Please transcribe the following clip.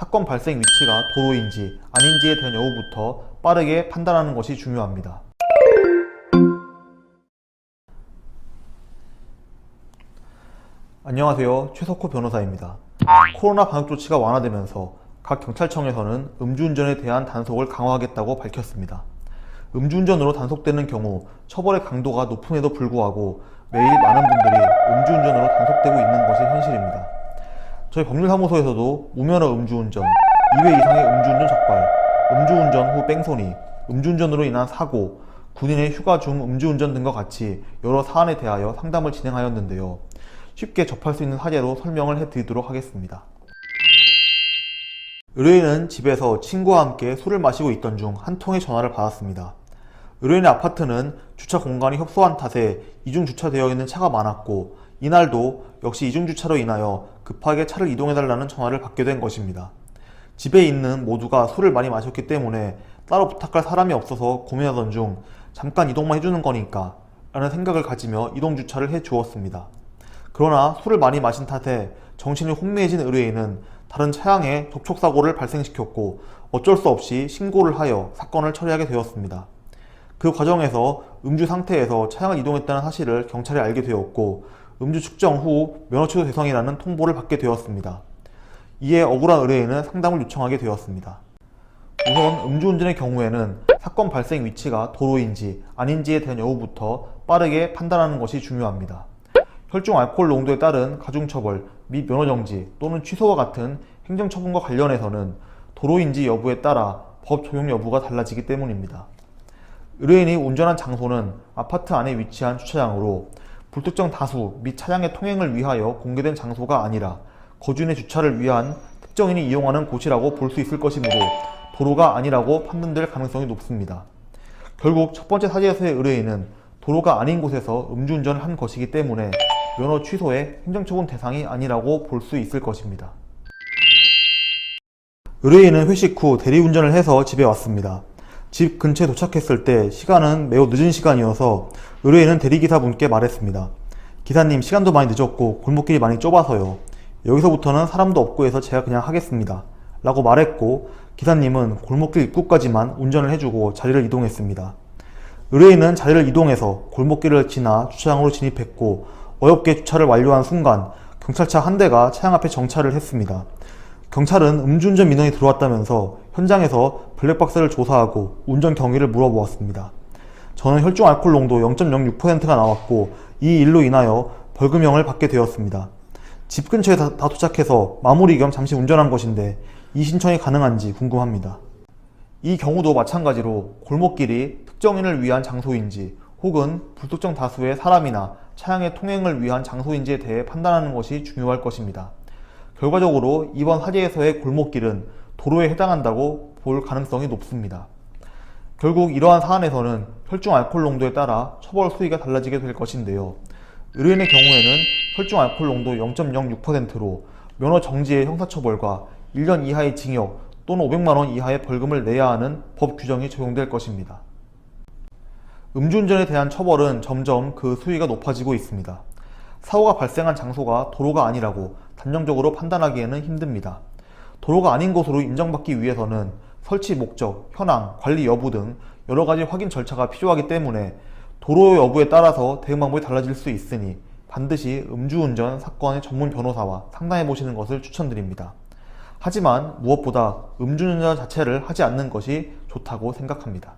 사건 발생 위치가 도로인지 아닌지에 대한 여부부터 빠르게 판단하는 것이 중요합니다. 안녕하세요. 최석호 변호사입니다. 코로나 방역 조치가 완화되면서 각 경찰청에서는 음주운전에 대한 단속을 강화하겠다고 밝혔습니다. 음주운전으로 단속되는 경우 처벌의 강도가 높음에도 불구하고 매일 많은 분들이 음주운전으로 단속되고 있는 것이 현실입니다. 저희 법률사무소에서도 무면허 음주운전, 2회 이상의 음주운전 적발, 음주운전 후 뺑소니, 음주운전으로 인한 사고, 군인의 휴가 중 음주운전 등과 같이 여러 사안에 대하여 상담을 진행하였는데요. 쉽게 접할 수 있는 사례로 설명을 해드리도록 하겠습니다. 의뢰인은 집에서 친구와 함께 술을 마시고 있던 중 한 통의 전화를 받았습니다. 의뢰인의 아파트는 주차 공간이 협소한 탓에 이중 주차되어 있는 차가 많았고, 이날도 역시 이중 주차로 인하여 급하게 차를 이동해달라는 전화를 받게 된 것입니다. 집에 있는 모두가 술을 많이 마셨기 때문에 따로 부탁할 사람이 없어서 고민하던 중 잠깐 이동만 해주는 거니까 라는 생각을 가지며 이동 주차를 해 주었습니다. 그러나 술을 많이 마신 탓에 정신이 혼미해진 의뢰인은 다른 차량에 접촉사고를 발생시켰고 어쩔 수 없이 신고를 하여 사건을 처리하게 되었습니다. 그 과정에서 음주 상태에서 차량을 이동했다는 사실을 경찰에 알게 되었고 음주 측정 후 면허 취소 대상이라는 통보를 받게 되었습니다. 이에 억울한 의뢰인은 상담을 요청하게 되었습니다. 우선 음주운전의 경우에는 사건 발생 위치가 도로인지 아닌지에 대한 여부부터 빠르게 판단하는 것이 중요합니다. 혈중 알코올 농도에 따른 가중처벌 및 면허정지 또는 취소와 같은 행정처분과 관련해서는 도로인지 여부에 따라 법 적용 여부가 달라지기 때문입니다. 의뢰인이 운전한 장소는 아파트 안에 위치한 주차장으로 불특정 다수 및 차량의 통행을 위하여 공개된 장소가 아니라 거주인의 주차를 위한 특정인이 이용하는 곳이라고 볼 수 있을 것이므로 도로가 아니라고 판단될 가능성이 높습니다. 결국 첫 번째 사례에서의 의뢰인은 도로가 아닌 곳에서 음주운전을 한 것이기 때문에 면허 취소의 행정처분 대상이 아니라고 볼 수 있을 것입니다. 의뢰인은 회식 후 대리운전을 해서 집에 왔습니다. 집 근처에 도착했을 때 시간은 매우 늦은 시간이어서 의뢰인은 대리기사분께 말했습니다. 기사님, 시간도 많이 늦었고 골목길이 많이 좁아서요. 여기서부터는 사람도 없고 해서 제가 그냥 하겠습니다. 라고 말했고 기사님은 골목길 입구까지만 운전을 해주고 자리를 이동했습니다. 의뢰인은 자리를 이동해서 골목길을 지나 주차장으로 진입했고 어렵게 주차를 완료한 순간 경찰차 한 대가 차량 앞에 정차를 했습니다. 경찰은 음주운전 민원이 들어왔다면서 현장에서 블랙박스를 조사하고 운전 경위를 물어보았습니다. 저는 혈중 알코올 농도 0.06%가 나왔고 이 일로 인하여 벌금형을 받게 되었습니다. 집 근처에 다 도착해서 마무리 겸 잠시 운전한 것인데 이 신청이 가능한지 궁금합니다. 이 경우도 마찬가지로 골목길이 특정인을 위한 장소인지 혹은 불특정 다수의 사람이나 차량의 통행을 위한 장소인지에 대해 판단하는 것이 중요할 것입니다. 결과적으로 이번 사례에서의 골목길은 도로에 해당한다고 볼 가능성이 높습니다. 결국 이러한 사안에서는 혈중 알코올 농도에 따라 처벌 수위가 달라지게 될 것인데요. 의뢰인의 경우에는 혈중 알코올 농도 0.06%로 면허 정지의 형사처벌과 1년 이하의 징역 또는 500만원 이하의 벌금을 내야 하는 법 규정이 적용될 것입니다. 음주운전에 대한 처벌은 점점 그 수위가 높아지고 있습니다. 사고가 발생한 장소가 도로가 아니라고 단정적으로 판단하기에는 힘듭니다. 도로가 아닌 곳으로 인정받기 위해서는 설치 목적, 현황, 관리 여부 등 여러가지 확인 절차가 필요하기 때문에 도로 여부에 따라서 대응 방법이 달라질 수 있으니 반드시 음주운전 사건의 전문 변호사와 상담해 보시는 것을 추천드립니다. 하지만 무엇보다 음주운전 자체를 하지 않는 것이 좋다고 생각합니다.